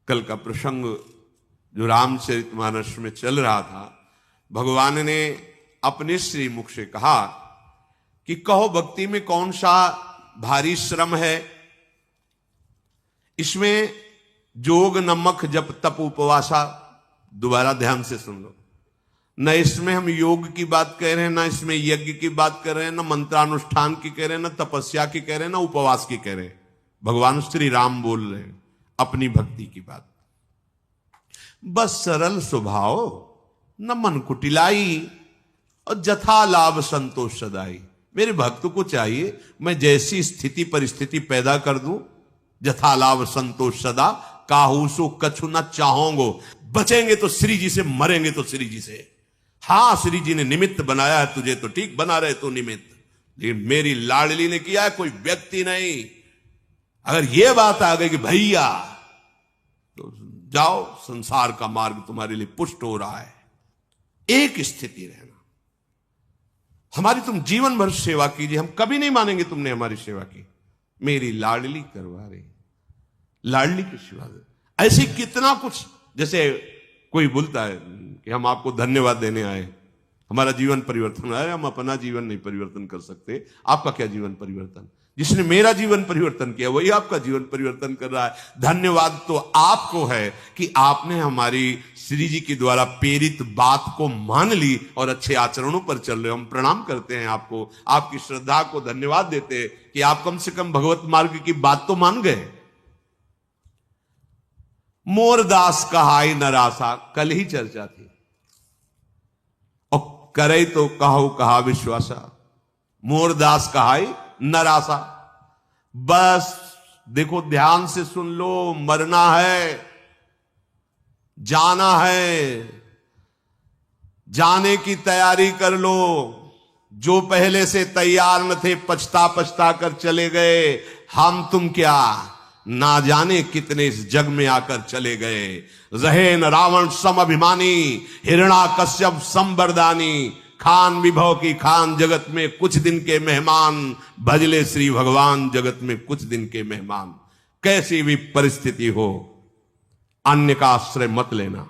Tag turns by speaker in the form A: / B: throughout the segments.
A: कल का प्रसंग जो रामचरितमानस में चल रहा था, भगवान ने अपने श्री मुख से कहा कि कहो भक्ति में कौन सा भारी श्रम है। इसमें जोग नमक जप तप उपवासा, दोबारा ध्यान से सुन लो, न इसमें हम योग की बात कह रहे हैं, ना इसमें यज्ञ की बात कर रहे हैं, ना मंत्रानुष्ठान की कह रहे हैं, ना तपस्या की कह रहे हैं, ना उपवास की कह रहे हैं। भगवान श्री राम बोल रहे हैं अपनी भक्ति की बात। बस सरल स्वभाव, न मन कुटिलाई, और जथा लाभ संतोष सदाई। मेरे भक्त को चाहिए मैं जैसी स्थिति परिस्थिति पैदा कर दूं, जथा लाभ संतोष सदा, काहू सो कछु न चाहोगो। बचेंगे तो श्री जी से, मरेंगे तो श्री जी से। हां, श्री जी ने निमित्त बनाया है तुझे, तो ठीक बना रहे तो निमित्त, लेकिन मेरी लाडली ने किया है, कोई व्यक्ति नहीं। अगर यह बात आ गई कि भैया तो जाओ, संसार का मार्ग तुम्हारे लिए पुष्ट हो रहा है। एक स्थिति रहना, हमारी तुम जीवन भर सेवा कीजिए, हम कभी नहीं मानेंगे तुमने हमारी सेवा की। मेरी लाडली करवा रही, लाडली की सेवा। ऐसी कितना कुछ, जैसे कोई बोलता है कि हम आपको धन्यवाद देने आए, हमारा जीवन परिवर्तन आया। हम अपना जीवन नहीं परिवर्तन कर सकते, आपका क्या जीवन परिवर्तन? जिसने मेरा जीवन परिवर्तन किया वही आपका जीवन परिवर्तन कर रहा है। धन्यवाद तो आपको है कि आपने हमारी श्री जी के द्वारा प्रेरित बात को मान ली और अच्छे आचरणों पर चल रहे हो। हम प्रणाम करते हैं आपको, आपकी श्रद्धा को धन्यवाद देते हैं कि आप कम से कम भगवत मार्ग की बात तो मान गए। मोरदास कहाई नरासा, कल ही चर्चा थी, और करे तो कहो कहा विश्वासा। मोरदास कहाई नरासा, बस देखो ध्यान से सुन लो, मरना है, जाना है, जाने की तैयारी कर लो। जो पहले से तैयार न थे पछता पछता कर चले गए, हम तुम क्या ना जाने कितने इस जग में आकर चले गए। रहे न रावण सम अभिमानी, हिरणाकश्यप संबरदानी। खान विभव की खान, जगत में कुछ दिन के मेहमान, भजले श्री भगवान जगत में कुछ दिन के मेहमान। कैसी भी परिस्थिति हो, अन्य का आश्रय मत लेना।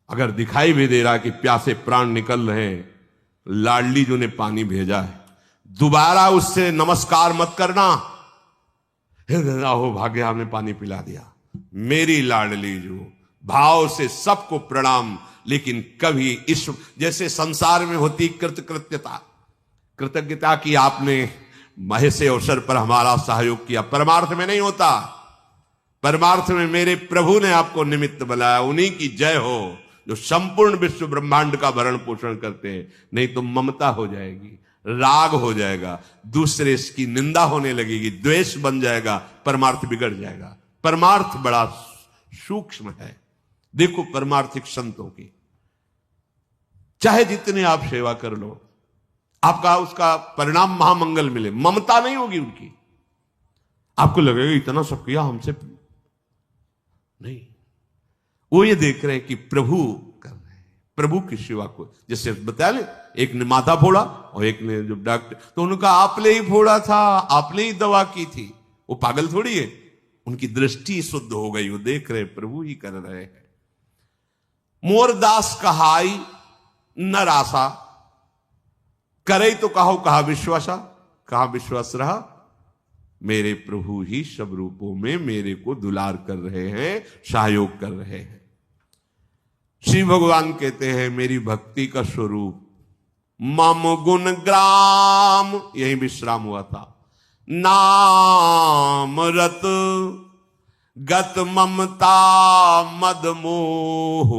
A: अगर दिखाई भी दे रहा कि प्यासे प्राण निकल रहे हैं, लाडली जो ने पानी भेजा है, दोबारा उससे नमस्कार मत करना। हो भाग्य आपने पानी पिला दिया। मेरी लाडली जो भाव से सबको प्रणाम, लेकिन कभी इस जैसे संसार में होती कृतज्ञता, कृतज्ञता की आपने महसे अवसर पर हमारा सहयोग किया, परमार्थ में नहीं होता। परमार्थ में मेरे प्रभु ने आपको निमित्त बनाया, उन्हीं की जय हो जो संपूर्ण विश्व ब्रह्मांड का भरण पोषण करते हैं। नहीं तो ममता हो जाएगी, राग हो जाएगा, दूसरे की निंदा होने लगेगी, द्वेष बन जाएगा, परमार्थ बिगड़ जाएगा। परमार्थ बड़ा सूक्ष्म है। देखो परमार्थिक संतों की, चाहे जितने आप सेवा कर लो, आपका उसका परिणाम महामंगल मिले, ममता नहीं होगी उनकी। आपको लगेगा इतना सब किया हमसे, नहीं। वो ये देख रहे हैं कि प्रभु कर रहे हैं, प्रभु की सेवा को। जैसे बता ले, एक ने माथा फोड़ा और एक ने जो डॉक्टर, तो उनका आपने ही फोड़ा था, आपने ही दवा की थी, वो पागल थोड़ी है। उनकी दृष्टि शुद्ध हो गई, वो देख रहे प्रभु ही कर रहे हैं। मोरदास कहाई नरासा, करे तो कहो कहा विश्वासा। कहा विश्वास रहा, मेरे प्रभु ही सब रूपों में मेरे को दुलार कर रहे हैं, सहयोग कर रहे हैं। श्री भगवान कहते हैं मेरी भक्ति का स्वरूप मम गुण ग्राम, यही विश्राम हुआ था। नाम रत गत ममता मद मोह,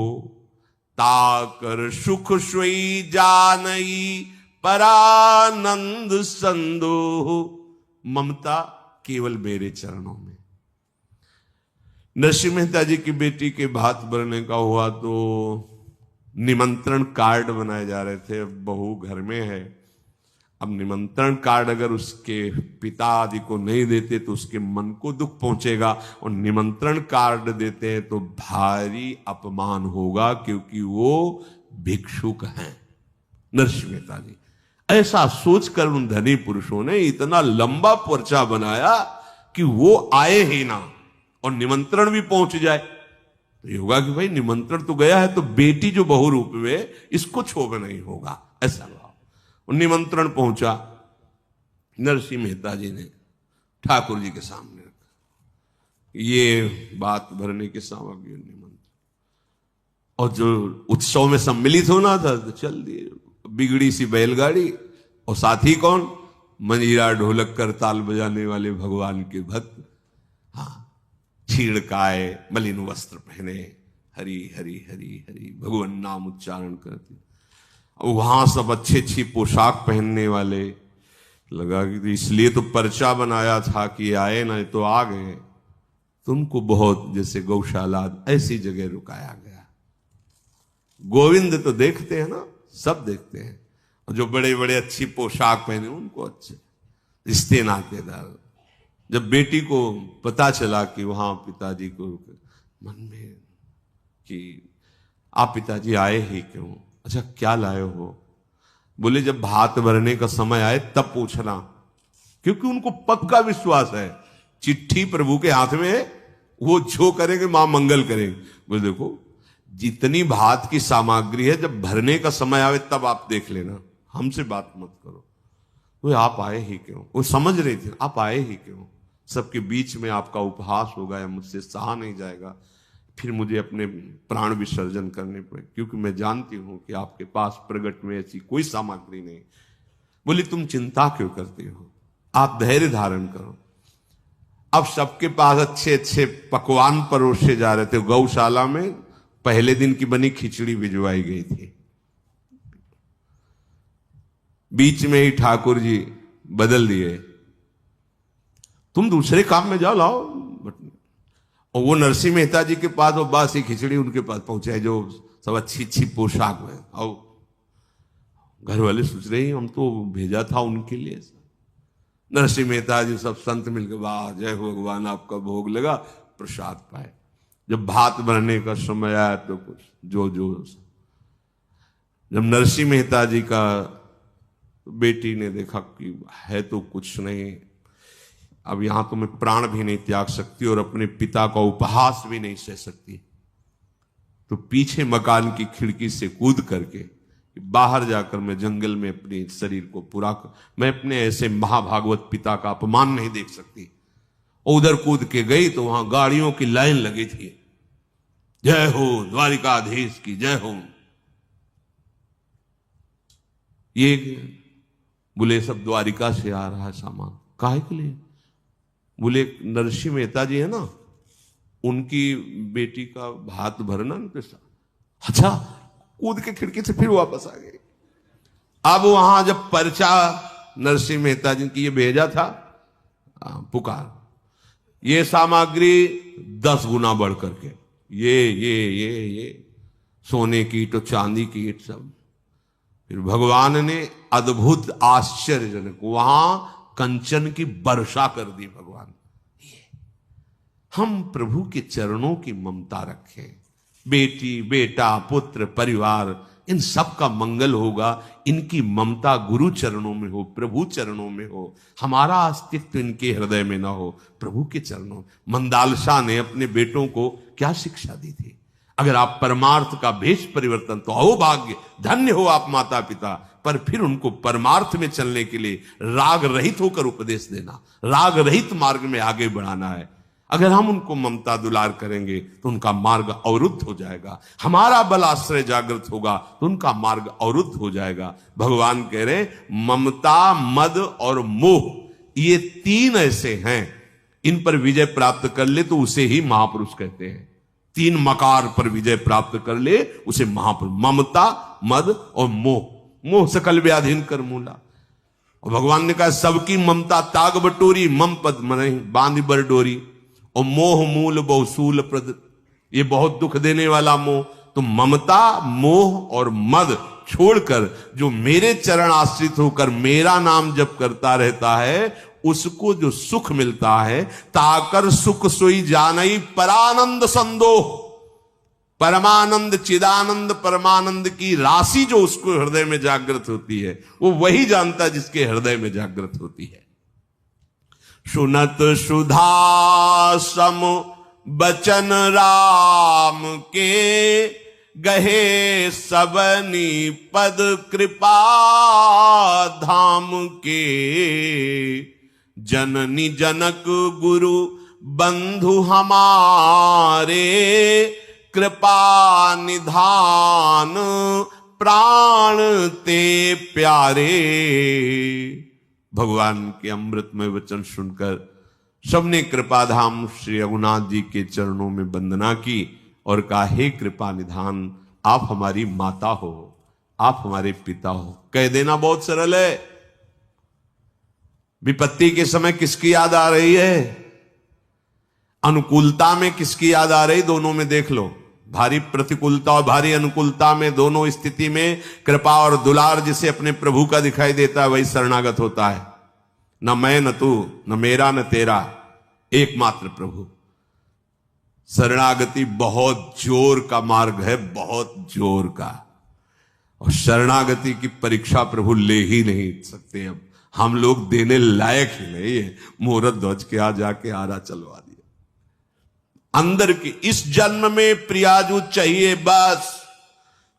A: ताकर सुख सोई जानई परानंद संदोह। ममता केवल मेरे चरणों में। नरसिंह मेहता जी की बेटी के भात भरने का हुआ तो निमंत्रण कार्ड बनाए जा रहे थे। अब बहू घर में है, अब निमंत्रण कार्ड अगर उसके पिता आदि को नहीं देते तो उसके मन को दुख पहुंचेगा, और निमंत्रण कार्ड देते हैं तो भारी अपमान होगा, क्योंकि वो भिक्षुक हैं। नरसिंह मेहता जी ऐसा सोचकर उन धनी पुरुषों ने इतना लंबा पर्चा बनाया कि वो आए ही ना, और निमंत्रण भी पहुंच जाए तो ये होगा कि भाई निमंत्रण तो गया है, तो बेटी जो बहु रूप में, इसको क्षोभ नहीं होगा, ऐसा भाव। निमंत्रण पहुंचा, नरसिंह मेहता जी ने ठाकुर जी के सामने रखा, ये बात भरने की सामग्री निमंत्रण, और जो उत्सव में सम्मिलित होना था तो चल दिए, बिगड़ी सी बैलगाड़ी, और साथी कौन, मंजीरा ढोलक करताल बजाने वाले भगवान के भक्त, हाँ, छीड़काए, मलिन वस्त्र पहने, हरि हरि हरि हरि भगवान नाम उच्चारण करते, वहां सब अच्छी अच्छी पोशाक पहनने वाले, लगा कि इसलिए तो पर्चा बनाया था कि आए ना तो आ गए, तुमको बहुत जैसे गौशाला ऐसी जगह रुकाया गया। गोविंद तो देखते हैं ना, सब देखते हैं, और जो बड़े बड़े अच्छी पोशाक पहने उनको अच्छे रिश्ते नातेदार। जब बेटी को पता चला कि वहां पिताजी को मन में कि आप पिताजी आए ही क्यों, अच्छा क्या लाए हो, बोले जब भात भरने का समय आए तब पूछना, क्योंकि उनको पक्का विश्वास है चिट्ठी प्रभु के हाथ में है, वो जो करेंगे मां मंगल करेंगे। बोले देखो जितनी भात की सामग्री है, जब भरने का समय आवे तब आप देख लेना, हमसे बात मत करो। वो आप आए ही क्यों, वो समझ रहे थे आप आए ही क्यों, सबके बीच में आपका उपहास होगा या मुझसे सहा नहीं जाएगा, फिर मुझे अपने प्राण विसर्जन करने पड़े, क्योंकि मैं जानती हूं कि आपके पास प्रगट में ऐसी कोई सामग्री नहीं। बोली तुम चिंता क्यों करते हो, आप धैर्य धारण करो। अब सबके पास अच्छे अच्छे पकवान परोसे जा रहे थे। गौशाला में पहले दिन की बनी खिचड़ी भिजवाई गई थी, बीच में ही ठाकुर जी बदल दिए, तुम दूसरे काम में जाओ, लाओ। और वो नरसिंह मेहता जी के पास वो बासी खिचड़ी उनके पास पहुंचे, जो सब अच्छी अच्छी पोशाक में, और घर वाले सोच रहे हैं हम तो भेजा था उनके लिए। नरसिंह मेहता जी सब संत मिलकर वाह जय हो भगवान, आपका भोग लगा, प्रसाद पाए। जब भात भरने का समय आया तो कुछ जो जब नरसिंह मेहता जी का बेटी ने देखा कि है तो कुछ नहीं, अब यहां तो मैं प्राण भी नहीं त्याग सकती और अपने पिता का उपहास भी नहीं सह सकती, तो पीछे मकान की खिड़की से कूद करके बाहर जाकर मैं जंगल में अपने शरीर को पूरा मैं अपने ऐसे महाभागवत पिता का अपमान नहीं देख सकती। उधर कूद के गई तो वहां गाड़ियों की लाइन लगी थी, जय हो द्वारिकाधीश की जय हो। ये बोले सब द्वारिका से आ रहा है सामान, काहे के लिए, बोले नरसिंह मेहता जी है ना, उनकी बेटी का भात भरना न पैसा। अच्छा, कूद के खिड़की से फिर वापस आ गए। अब वहां जब पर्चा नरसिंह मेहता जी की ये भेजा था, पुकार, ये सामग्री 10 गुना बढ़ करके, ये सोने की ईट, चांदी की ईट सब। फिर भगवान ने अद्भुत आश्चर्यजनक वहां कंचन की वर्षा कर दी। भगवान हम प्रभु के चरणों की ममता रखें, बेटी बेटा पुत्र परिवार इन सब का मंगल होगा, इनकी ममता गुरु चरणों में हो, प्रभु चरणों में हो, हमारा अस्तित्व इनके हृदय में ना हो, प्रभु के चरणों। मंदालशा ने अपने बेटों को क्या शिक्षा दी थी, अगर आप परमार्थ का भेष परिवर्तन, तो अहोभाग्य धन्य हो आप माता पिता, पर फिर उनको परमार्थ में चलने के लिए राग रहित होकर उपदेश देना, राग रहित मार्ग में आगे बढ़ाना है। अगर हम उनको ममता दुलार करेंगे तो उनका मार्ग अवरुद्ध हो जाएगा, हमारा बल आश्रय जागृत होगा तो उनका मार्ग अवरुद्ध हो जाएगा। भगवान कह रहे ममता मद और मोह, ये 3 ऐसे हैं, इन पर विजय प्राप्त कर ले तो उसे ही महापुरुष कहते हैं। 3 मकार पर विजय प्राप्त कर ले उसे महापुरुष। ममता मद और मोह, मोह सकल व्याधीन कर मूला। और भगवान ने कहा सबकी ममता ताग बटोरी, मम पद मन बांध बर डोरी, और मोह मूल बहुसूल प्रद, ये बहुत दुख देने वाला मोह। तो ममता मोह और मद छोड़कर जो मेरे चरण आश्रित होकर मेरा नाम जप करता रहता है, उसको जो सुख मिलता है, ताकर सुख सोई जानई परानंद संदोह, परमानंद चिदानंद परमानंद की राशि जो उसको हृदय में जागृत होती है, वो वही जानता है जिसके हृदय में जागृत होती है। सुनत सुधा सम बचन राम के गहे सबनी पद कृपा धाम के। जननी जनक गुरु बंधु हमारे कृपा निधान प्राण ते प्यारे। भगवान के अमृतमय वचन सुनकर सबने कृपाधाम श्री रघुनाथ जी के चरणों में वंदना की और कहा, हे कृपा निधान, आप हमारी माता हो, आप हमारे पिता हो। कह देना बहुत सरल है। विपत्ति के समय किसकी याद आ रही है? अनुकूलता में किसकी याद आ रही? दोनों में देख लो। भारी प्रतिकूलता और भारी अनुकूलता में, दोनों स्थिति में कृपा और दुलार जिसे अपने प्रभु का दिखाई देता है वही शरणागत होता है। न मैं न तू, न मेरा न तेरा, एकमात्र प्रभु। शरणागति बहुत जोर का मार्ग है, बहुत जोर का। और शरणागति की परीक्षा प्रभु ले ही नहीं सकते। अब हम लोग देने लायक ही नहीं है। मुहूर्त ध्वज के आ जाके आरा चलवा दिया। अंदर की इस जन्म में प्रियाजू चाहिए बस।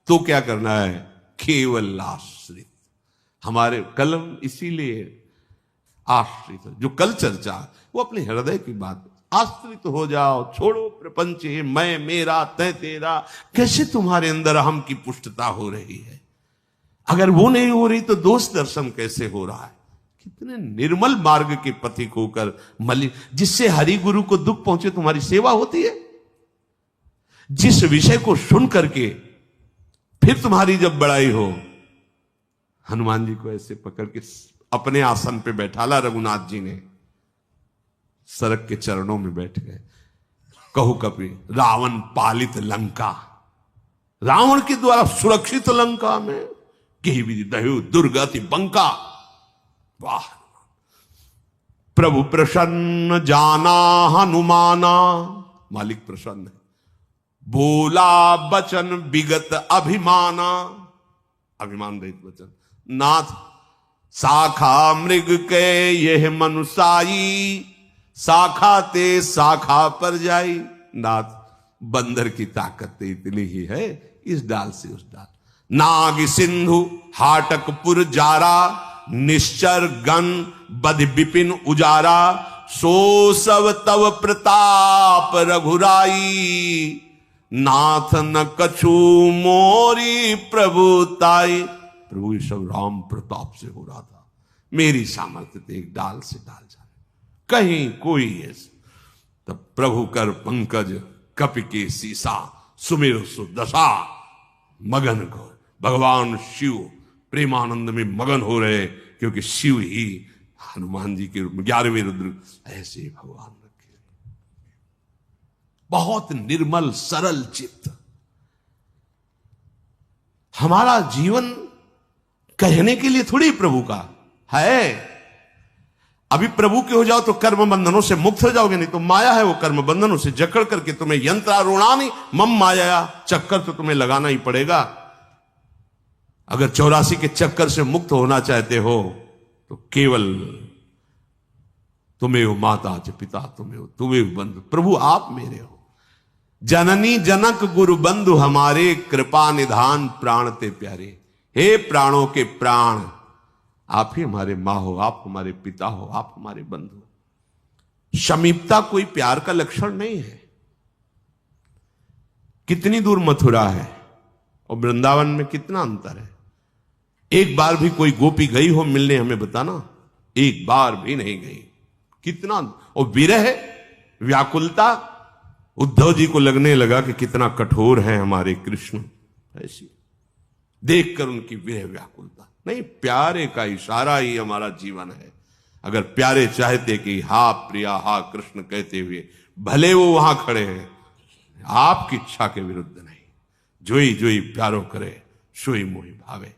A: तो क्या करना है? केवल आश्रित। हमारे कलम इसीलिए आश्रित, जो कल चर्चा वो अपने हृदय की बात। आश्रित हो जाओ, छोड़ो प्रपंच, मैं मेरा तय तेरा। कैसे तुम्हारे अंदर अहम की पुष्टता हो रही है? अगर वो नहीं हो रही तो दोष दर्शन कैसे हो रहा है? कितने निर्मल मार्ग के पथिक होकर मलिन, जिससे हरि गुरु को दुख पहुंचे तुम्हारी सेवा होती है। जिस विषय को सुन करके फिर तुम्हारी जब बड़ाई हो, हनुमान जी को ऐसे पकड़ के अपने आसन पे बैठाला रघुनाथ जी ने, सरक के चरणों में बैठ गए। कहु कपि रावण पालित लंका, रावण के द्वारा सुरक्षित लंका में कही विधि दहु दुर्गति बंका। वाह! प्रभु प्रसन्न जाना हनुमाना, मालिक प्रसन्न है। बोला बचन विगत अभिमाना, अभिमान रहित वचन। नाथ शाखा मृग के यह मनुसाई, शाखा ते शाखा पर जाई। नाथ बंदर की ताकत इतनी ही है, इस डाल से उस डाल। नाग सिंधु हाटकपुर जारा, निश्चर गण बध विपिन उजारा। सो सब तव प्रताप रघुराई, नाथ न कछु मोरी प्रभुताई। प्रभु ये सब राम प्रताप से हो रहा था। मेरी सामर्थ्य थे एक डाल से डाल जाए, कहीं कोई ऐसा। तब प्रभु कर पंकज कपि के सीसा, सुमिर सुदशा मगन को। भगवान शिव प्रेमानंद में मगन हो रहे, क्योंकि शिव ही हनुमान जी के 11वें रुद्र ऐसे भगवान रखे। बहुत निर्मल सरल चित्त। हमारा जीवन कहने के लिए थोड़ी प्रभु का है। अभी प्रभु के हो जाओ तो कर्म बंधनों से मुक्त हो जाओगे, नहीं तो माया है वो कर्म बंधनों से जकड़ करके तुम्हें यंत्रारूणानि मम माया, चक्कर तो तुम्हें लगाना ही पड़ेगा। अगर 84 के चक्कर से मुक्त होना चाहते हो तो केवल तुम्हें हो माता च पिता, तुम्हें हो बंधु। प्रभु आप मेरे हो। जननी जनक गुरु बंधु हमारे, कृपा निधान प्राण ते प्यारे। हे प्राणों के प्राण, आप ही हमारे माँ हो, आप हमारे पिता हो, आप हमारे बंधु। समीपता कोई प्यार का लक्षण नहीं है। कितनी दूर मथुरा है और वृंदावन में कितना अंतर है। एक बार भी कोई गोपी गई हो मिलने, हमें बताना। एक बार भी नहीं गई। कितना, और विरह व्याकुलता। उद्धव जी को लगने लगा कि कितना कठोर है हमारे कृष्ण। ऐसी देखकर उनकी विरह व्याकुलता। नहीं, प्यारे का इशारा ही हमारा जीवन है। अगर प्यारे चाहते कि हा प्रिया हा कृष्ण कहते हुए, भले वो वहां खड़े हैं, आपकी इच्छा के विरुद्ध नहीं। जोई जोई प्यारो करे, सोई मोहि भावे।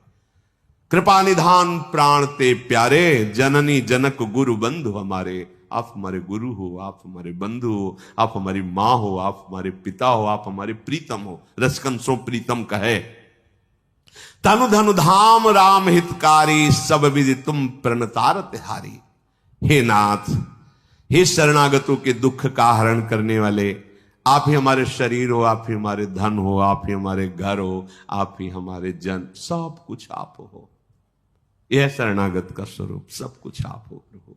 A: कृपा निधान प्राण ते प्यारे, जननी जनक गुरु बंधु हमारे। आप हमारे गुरु हो, आप हमारे बंधु हो, आप हमारी माँ हो, आप हमारे पिता हो, आप हमारे प्रीतम हो। रसकंसो प्रीतम कहे। तनु धनु धाम राम हितकारी, सब विधि तुम प्रणतार तिहारी। हे नाथ, हे शरणागतों के दुख का हरण करने वाले, आप ही हमारे शरीर हो, आप ही हमारे धन हो, आप ही हमारे घर हो, आप ही हमारे जन, सब कुछ आप हो। यह शरणागत का स्वरूप, सब कुछ आप हो प्रभु।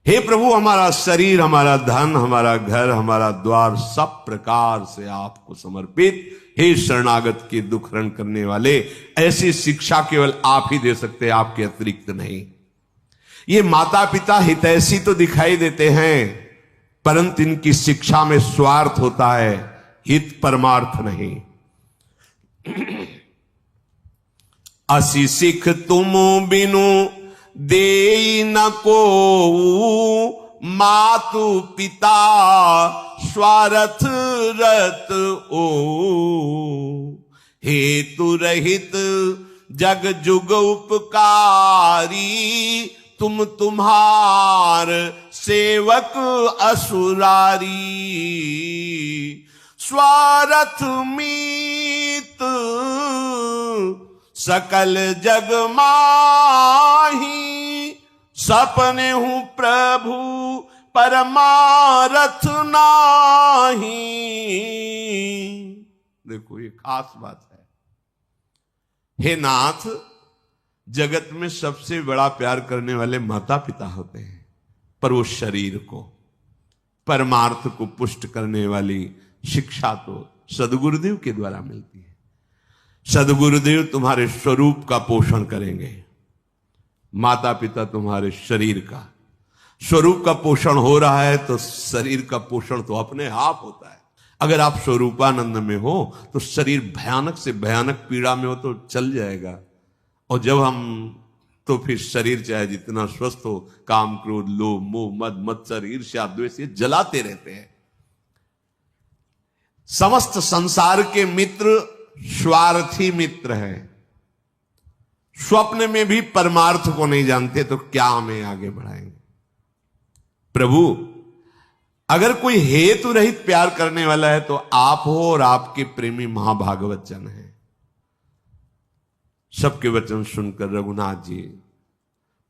A: हे प्रभु, हमारा शरीर, हमारा धन, हमारा घर, हमारा द्वार, सब प्रकार से आपको समर्पित। हे शरणागत के दुख हरण करने वाले, ऐसी शिक्षा केवल आप ही दे सकते हैं, आपके अतिरिक्त नहीं। ये माता पिता हितैषी तो दिखाई देते हैं, परंतु इनकी शिक्षा में स्वार्थ होता है, हित परमार्थ नहीं। असी सिख तुम बिनु दे न को, मातु पिता स्वार्थ रत ओ। हेतु रहित जग जुग उपकारी, तुम तुम्हार सेवक असुरारी। स्वार्थ मीत सकल जग माही, सपने हूं प्रभु परमारथ नाही। देखो ये खास बात है। हे नाथ, जगत में सबसे बड़ा प्यार करने वाले माता पिता होते हैं, पर वो शरीर को, परमार्थ को पुष्ट करने वाली शिक्षा तो सदगुरुदेव के द्वारा मिलती है। सदगुरुदेव तुम्हारे स्वरूप का पोषण करेंगे, माता पिता तुम्हारे शरीर का। स्वरूप का पोषण हो रहा है तो शरीर का पोषण तो अपने आप होता है। अगर आप स्वरूपानंद में हो तो शरीर भयानक से भयानक पीड़ा में हो तो चल जाएगा, और जब हम तो फिर शरीर चाहे जितना स्वस्थ हो, काम क्रोध लोभ मोह मद मत्सर ईर्ष्या द्वेष ये जलाते रहते हैं। समस्त संसार के मित्र स्वार्थी मित्र हैं। स्वप्न में भी परमार्थ को नहीं जानते तो क्या हमें आगे बढ़ाएंगे। प्रभु, अगर कोई हेतु रहित प्यार करने वाला है तो आप हो, और आपके प्रेमी महाभागवत जन है। सबके वचन सुनकर रघुनाथ जी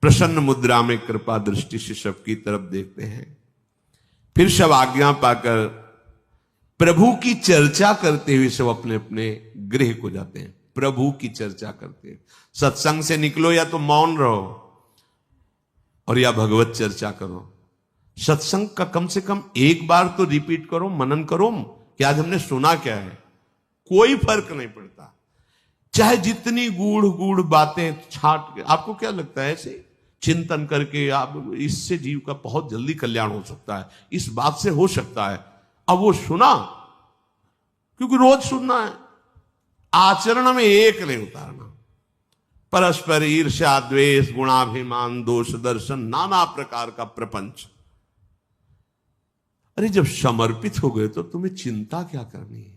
A: प्रसन्न मुद्रा में कृपा दृष्टि से सबकी तरफ देखते हैं। फिर सब आज्ञा पाकर प्रभु की चर्चा करते हुए सब अपने अपने गृह को जाते हैं। प्रभु की चर्चा करते हैं। सत्संग से निकलो या तो मौन रहो और या भगवत चर्चा करो। सत्संग का कम से कम एक बार तो रिपीट करो, मनन करो कि आज हमने सुना क्या है। कोई फर्क नहीं पड़ता, चाहे जितनी गूढ़ गूढ़ बातें छाट के। आपको क्या लगता है ऐसे चिंतन करके आप इससे जीव का बहुत जल्दी कल्याण हो सकता है, इस बात से हो सकता है। अब वो सुना क्योंकि रोज सुनना है, आचरण में एक नहीं उतारना। परस्पर ईर्ष्या द्वेष गुणाभिमान दोष दर्शन नाना प्रकार का प्रपंच। अरे जब समर्पित हो गए तो तुम्हें चिंता क्या करनी है।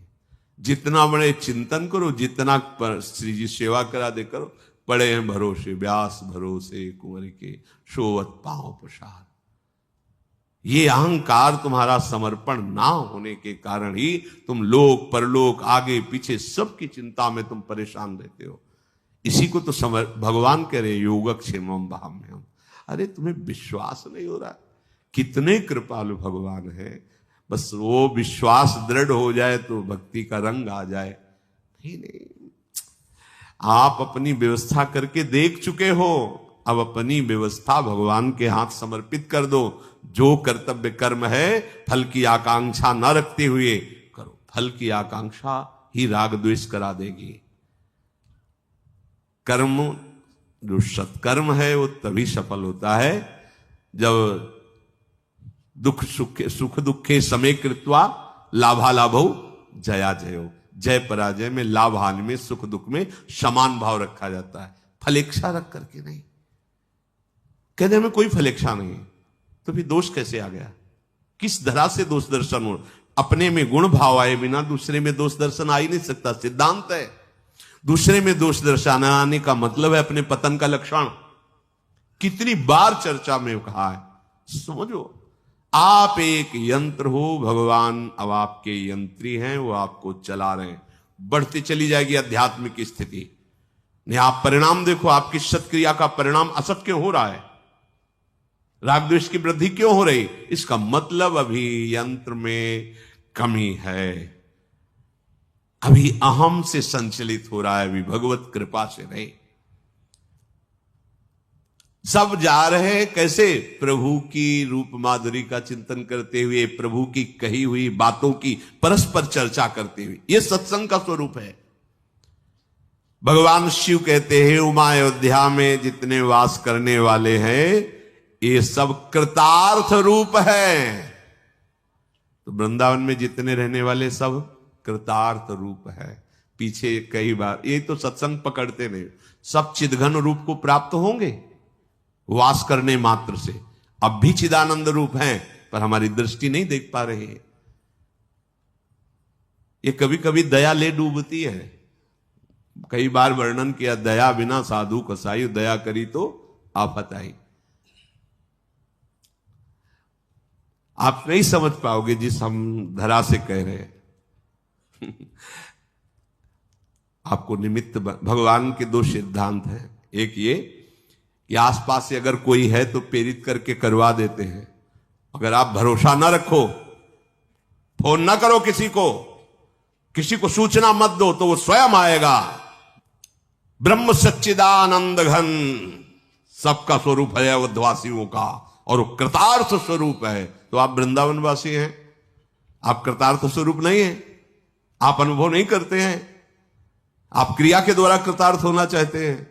A: जितना बड़े चिंतन करो, जितना श्री जी सेवा करा दे करो। पड़े हैं भरोसे व्यास भरोसे कुंवर के, सोवत पांव पसार। ये अहंकार तुम्हारा समर्पण ना होने के कारण ही तुम लोक परलोक आगे पीछे सबकी चिंता में तुम परेशान रहते हो। इसी को तो भगवान कह रहे योगक्षेमम भाम्यम। अरे तुम्हें विश्वास नहीं हो रहा, कितने कृपालु भगवान है। बस वो विश्वास दृढ़ हो जाए तो भक्ति का रंग आ जाए। नहीं, आप अपनी व्यवस्था करके देख चुके हो, अब अपनी व्यवस्था भगवान के हाथ समर्पित कर दो। जो कर्तव्य कर्म है फल की आकांक्षा न रखते हुए करो। फल की आकांक्षा ही राग द्वेष करा देगी। कर्म जो सत्कर्म है वो तभी सफल होता है जब सुख दुखे समय कृत्वा लाभालाभौ जया जयो। जय पराजय में, लाभ हानि में, सुख दुख में समान भाव रखा जाता है, फलेच्छा रख करके नहीं। कहने में कोई फलेच्छा नहीं तो फिर दोष कैसे आ गया? किस धरा से दोष दर्शन हो? अपने में गुण भाव आए बिना दूसरे में दोष दर्शन आ ही नहीं सकता, सिद्धांत है। दूसरे में दोष दर्शन आने का मतलब है अपने पतन का लक्षण। कितनी बार चर्चा में कहा है, समझो। आप एक यंत्र हो, भगवान अब आपके यंत्री हैं, वो आपको चला रहे हैं। बढ़ती चली जाएगी आध्यात्मिक स्थिति। नहीं, आप परिणाम देखो, आपकी सत्क्रिया का परिणाम असत क्यों हो रहा है, राग द्वेष की वृद्धि क्यों हो रही? इसका मतलब अभी यंत्र में कमी है, अभी अहम से संचलित हो रहा है, अभी भगवत कृपा से नहीं। सब जा रहे हैं कैसे? प्रभु की रूप माधुरी का चिंतन करते हुए, प्रभु की कही हुई बातों की परस्पर चर्चा करते हुए। यह सत्संग का स्वरूप है। भगवान शिव कहते हैं, उमा अयोध्या में जितने वास करने वाले हैं ये सब कृतार्थ रूप है। तो वृंदावन में जितने रहने वाले सब कृतार्थ रूप है। पीछे कई बार ये तो सत्संग पकड़ते नहीं, सब चिदघन रूप को प्राप्त होंगे वास करने मात्र से। अब भी चिदानंद रूप हैं पर हमारी दृष्टि नहीं देख पा रहे हैं। ये कभी कभी दया ले डूबती है। कई बार वर्णन किया, दया बिना साधु कसाई, दया करी तो आफत आई। आप नहीं समझ पाओगे जिस हम धरा से कह रहे हैं। आपको निमित्त भगवान के दो सिद्धांत हैं। एक ये कि आसपास से अगर कोई है तो प्रेरित करके करवा देते हैं। अगर आप भरोसा ना रखो, फोन ना करो किसी को सूचना मत दो तो वो स्वयं आएगा। ब्रह्म सच्चिदानंद घन सबका स्वरूप है अवधवासियों का, और वो कृतार्थ स्वरूप है। तो आप वृंदावनवासी हैं, आप कृतार्थ स्वरूप नहीं है, आप अनुभव नहीं करते हैं, आप क्रिया के द्वारा कृतार्थ होना चाहते हैं।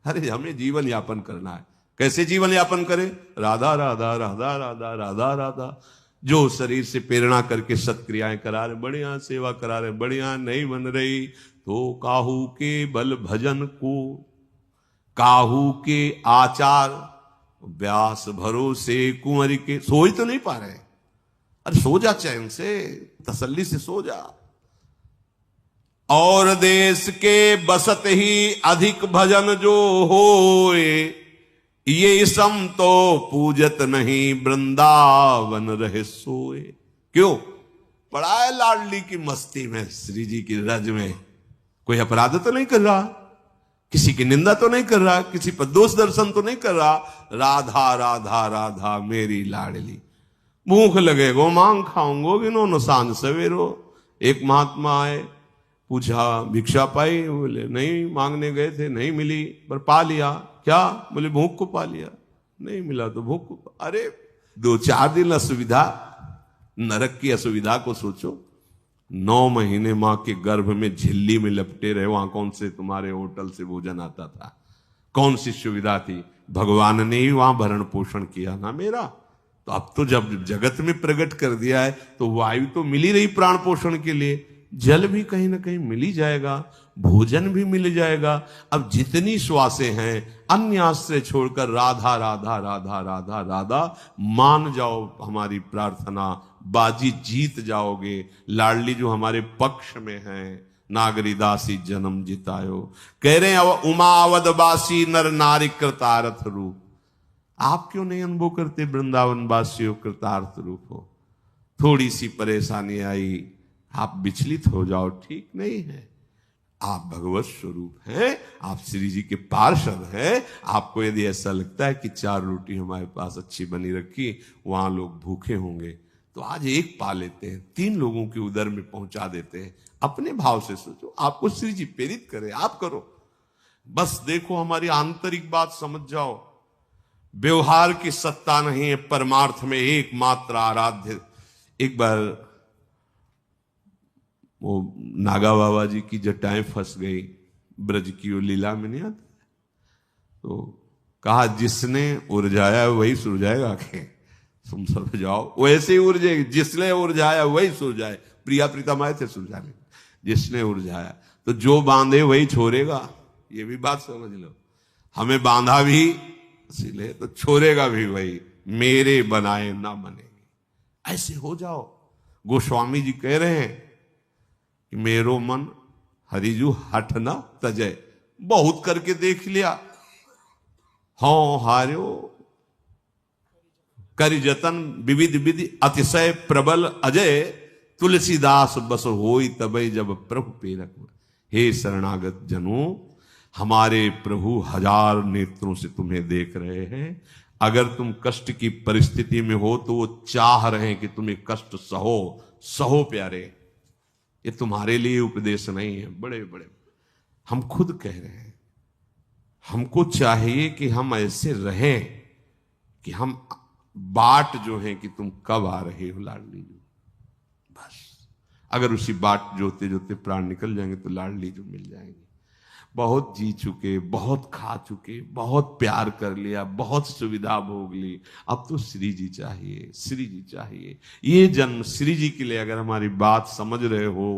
A: अरे हमें जीवन यापन करना है। कैसे जीवन यापन करें? राधा राधा राधा राधा राधा राधा। जो शरीर से प्रेरणा करके सत्क्रियाएं करा रहे, बढ़िया सेवा करा रहे, बढ़िया नहीं बन रही तो काहू के बल भजन को, काहू के आचार व्यास भरोसे कुंवर के। सोच तो नहीं पा रहे? अरे सो जा, चैन से तसल्ली से सो जा। और देश के बसत ही अधिक भजन जो होए, ये सम तो पूजत नहीं वृंदावन रहे सोए। क्यों? पड़ा है लाडली की मस्ती में, श्री जी की रज में। कोई अपराध तो नहीं कर रहा, किसी की निंदा तो नहीं कर रहा, किसी पर दोष दर्शन तो नहीं कर रहा। राधा राधा राधा मेरी लाडली। भूख लगे गो मांग खाऊंगो गिनो सांझ सवेरो। एक महात्मा आए, पूछा भिक्षा पाई? बोले नहीं, मांगने गए थे नहीं मिली, पर पा लिया। क्या? बोले भूख को पा लिया। नहीं मिला तो भूख को। अरे 2-4 दिन असुविधा, नरक की असुविधा को सोचो। 9 महीने मां के गर्भ में झिल्ली में लपटे रहे, वहां कौन से तुम्हारे होटल से भोजन आता था? कौन सी सुविधा थी? भगवान ने ही वहां भरण पोषण किया ना मेरा। तो अब तो जब जगत में प्रकट कर दिया है तो वायु तो मिल ही रही प्राण पोषण के लिए, जल भी कहीं ना कहीं मिल ही जाएगा, भोजन भी मिल जाएगा। अब जितनी श्वासें हैं अन्य आश्रय छोड़कर राधा राधा राधा राधा राधा मान जाओ। हमारी प्रार्थना बाजी जीत जाओगे। लाडली जो हमारे पक्ष में है, नागरी दासी जन्म जितायो। कह रहे हैं उमा अवधवासी नर नारी कृतार्थ रूप। आप क्यों नहीं अनुभव करते वृंदावन वासियों कृतार्थ रूप हो? थोड़ी सी परेशानी आई, आप विचलित हो जाओ, ठीक नहीं है। आप भगवत स्वरूप हैं, आप श्री जी के पार्षद हैं। आपको यदि ऐसा लगता है कि 4 रोटी हमारे पास अच्छी बनी रखी, वहां लोग भूखे होंगे, तो आज एक पा लेते हैं, 3 लोगों के उदर में पहुंचा देते हैं। अपने भाव से सोचो, आपको श्री जी प्रेरित करे, आप करो। बस देखो, हमारी आंतरिक बात समझ जाओ। व्यवहार की सत्ता नहीं है, परमार्थ में एकमात्र आराध्य। एक बार वो नागा बाबा जी की जटाएं फंस गई, ब्रज की वो लीला में नहीं आता, तो कहा जिसने उर्जाया वही सुरजाएगा। के तुम सब जाओ, वैसे ही उर्जेगी। जिसने उर्जाया वही सुरजाए। प्रिया प्रीतम आए थे सुरजाने, जिसने उर्जाया। तो जो बांधे वही छोड़ेगा, ये भी बात समझ लो। हमें बांधा भी इसीलिए तो छोड़ेगा भी वही। मेरे बनाए ना बनेंगे, ऐसे हो जाओ। गोस्वामी जी कह रहे हैं कि मेरो मन हरिजू हठ न तजय। बहुत करके देख लिया, हाँ हार्यो करि जतन विविध विधि अतिशय प्रबल अजय। तुलसीदास बस होई तबे जब प्रभु प्रेरक। हे शरणागत जनों, हमारे प्रभु 1000 नेत्रों से तुम्हें देख रहे हैं। अगर तुम कष्ट की परिस्थिति में हो तो वो चाह रहे हैं कि तुम ये कष्ट सहो। सहो प्यारे, ये तुम्हारे लिए उपदेश नहीं है, बड़े बड़े हम खुद कह रहे हैं। हमको चाहिए कि हम ऐसे रहें कि हम बाट जो है कि तुम कब आ रहे हो लाडली जो, बस अगर उसी बाट जोते जोते प्राण निकल जाएंगे तो लाडली जो मिल जाएंगे। बहुत जी चुके, बहुत खा चुके, बहुत प्यार कर लिया, बहुत सुविधा भोग ली, अब तो श्री जी चाहिए, श्री जी चाहिए। ये जन्म श्री जी के लिए अगर हमारी बात समझ रहे हो,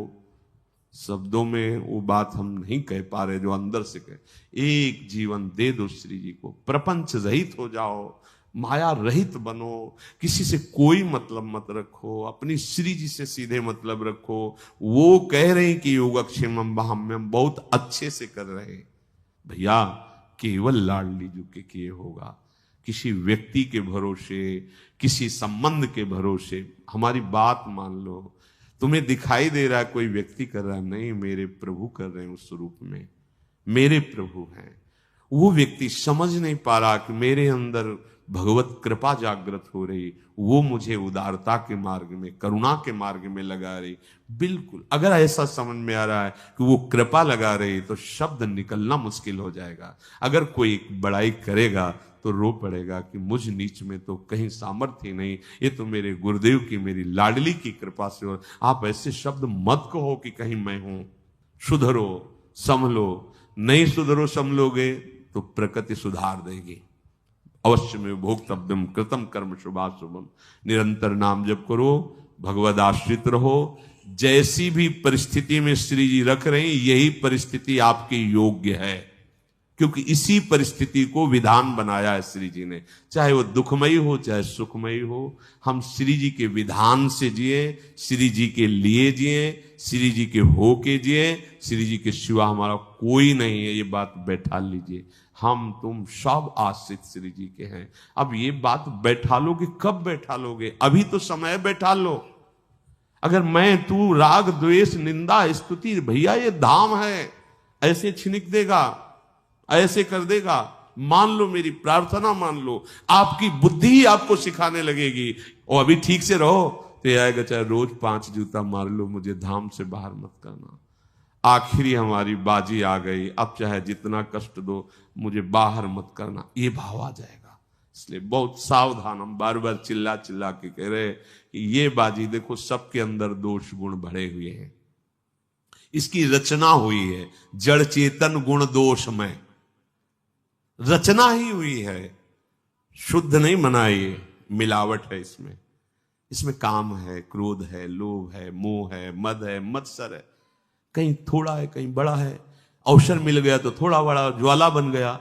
A: शब्दों में वो बात हम नहीं कह पा रहे जो अंदर से कहे, एक जीवन दे दो श्री जी को, प्रपंच रहित हो जाओ, माया रहित बनो, किसी से कोई मतलब मत रखो, अपनी श्री जी से सीधे मतलब रखो। वो कह रहे हैं कि योगक्षेमम वहाम्यम बहुत अच्छे से कर रहे हैं भैया, केवल लाडली जी के किए होगा। किसी व्यक्ति के भरोसे, किसी संबंध के भरोसे हमारी बात मान लो। तुम्हें दिखाई दे रहा है कोई व्यक्ति कर रहा है, नहीं, मेरे प्रभु कर रहे हैं उस रूप में, मेरे प्रभु हैं। वो व्यक्ति समझ नहीं पा रहा कि मेरे अंदर भगवत कृपा जागृत हो रही, वो मुझे उदारता के मार्ग में, करुणा के मार्ग में लगा रही। बिल्कुल अगर ऐसा समझ में आ रहा है कि वो कृपा लगा रही तो शब्द निकलना मुश्किल हो जाएगा। अगर कोई बड़ाई करेगा तो रो पड़ेगा कि मुझ नीच में तो कहीं सामर्थ्य नहीं, ये तो मेरे गुरुदेव की, मेरी लाडली की कृपा से हो। आप ऐसे शब्द मत कहो कि कहीं मैं हूं। सुधरो, संभलो, नहीं सुधरो संभलोगे तो प्रकृति सुधार देगी। अवश्य में भोक्तव्यम कृतम कर्म शुभाशुभम। निरंतर नाम जप करो, भगवद आश्रित रहो। जैसी भी परिस्थिति में श्री जी रख रहे हैं, यही परिस्थिति आपके योग्य है, क्योंकि इसी परिस्थिति को विधान बनाया है श्री जी ने। चाहे वो दुखमयी हो चाहे सुखमयी हो, हम श्री जी के विधान से जिए, श्री जी के लिए जिए, श्री जी के हो के जिए। श्री जी के सिवा हमारा कोई नहीं है, ये बात बैठा लीजिए। हम तुम सब आश्रित श्री जी के हैं। अब ये बात बैठा लोगे, कब बैठा लोगे? अभी तो समय बैठा लो। अगर मैं तू राग द्वेष निंदा स्तुति, भैया ये धाम है, ऐसे छिनिक देगा, ऐसे कर देगा। मान लो, मेरी प्रार्थना मान लो, आपकी बुद्धि ही आपको सिखाने लगेगी। और अभी ठीक से रहो तो आएगा, चाहे रोज 5 जूता मार लो, मुझे धाम से बाहर मत करना। आखिरी हमारी बाजी आ गई, अब चाहे जितना कष्ट दो, मुझे बाहर मत करना, ये भाव आ जाएगा। इसलिए बहुत सावधान, हम बार बार चिल्ला चिल्ला के कह रहे कि ये बाजी देखो, सबके अंदर दोष गुण भरे हुए हैं। इसकी रचना हुई है जड़ चेतन गुण दोष में, रचना ही हुई है, शुद्ध नहीं बनाई, मिलावट है इसमें। इसमें काम है, क्रोध है, लोभ है, मोह है, मद है, मत्सर है, कहीं थोड़ा है कहीं बड़ा है। अवसर मिल गया तो थोड़ा बड़ा ज्वाला बन गया,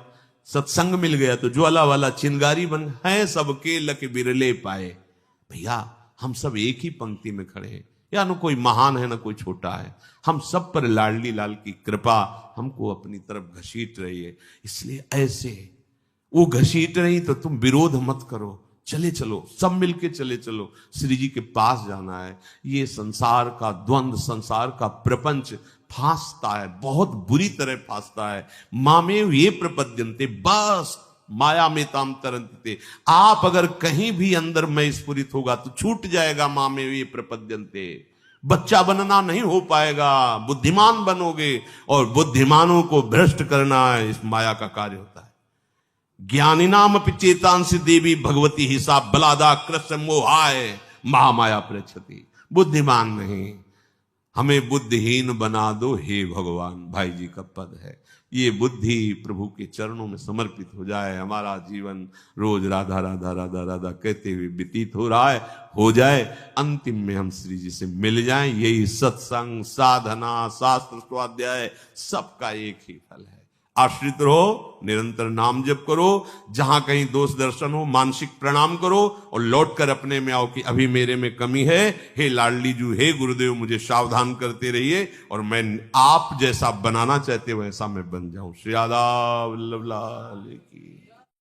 A: सत्संग मिल गया तो ज्वाला वाला चिंगारी बन है। सबके लक बिरले पाए। भैया हम सब एक ही पंक्ति में खड़े हैं, या न कोई महान है न कोई छोटा है। हम सब पर लाडली लाल की कृपा हमको अपनी तरफ घसीट रही है। इसलिए ऐसे वो घसीट रही तो तुम विरोध मत करो, चले चलो, सब मिलके चले चलो, श्री जी के पास जाना है। ये संसार का द्वंद्व, संसार का प्रपंच फांसता है, बहुत बुरी तरह फांसता है। मामेव ये प्रपद्यन्ते, बस माया में ताम तरंते। आप अगर कहीं भी अंदर में स्फुरित होगा तो छूट जाएगा मामेव ये प्रपद्यन्ते। बच्चा बनना नहीं हो पाएगा, बुद्धिमान बनोगे, और बुद्धिमानों को भ्रष्ट करना इस माया का कार्य होता है। ज्ञानी नाम चेतांश देवी भगवती हिसाब बलादा कृष्ण मोहाय महामाया प्रक्षति। बुद्धिमान नहीं, हमें बुद्धिहीन बना दो हे भगवान, भाई जी का पद है। ये बुद्धि प्रभु के चरणों में समर्पित हो जाए, हमारा जीवन रोज राधा राधा राधा राधा कहते हुए व्यतीत हो रहा है, हो जाए, अंतिम में हम श्री जी से मिल जाएं। यही सत्संग, साधना, शास्त्र स्वाध्याय सबका एक ही फल है। आश्रित रहो, निरंतर नाम जप करो, जहां कहीं दोष दर्शन हो मानसिक प्रणाम करो, और लौटकर अपने में आओ कि अभी मेरे में कमी है। हे लाडली जू, हे गुरुदेव, मुझे सावधान करते रहिए, और मैं आप जैसा बनाना चाहते हो वैसा मैं बन जाऊं। श्री राधा वल्लभ लाल की।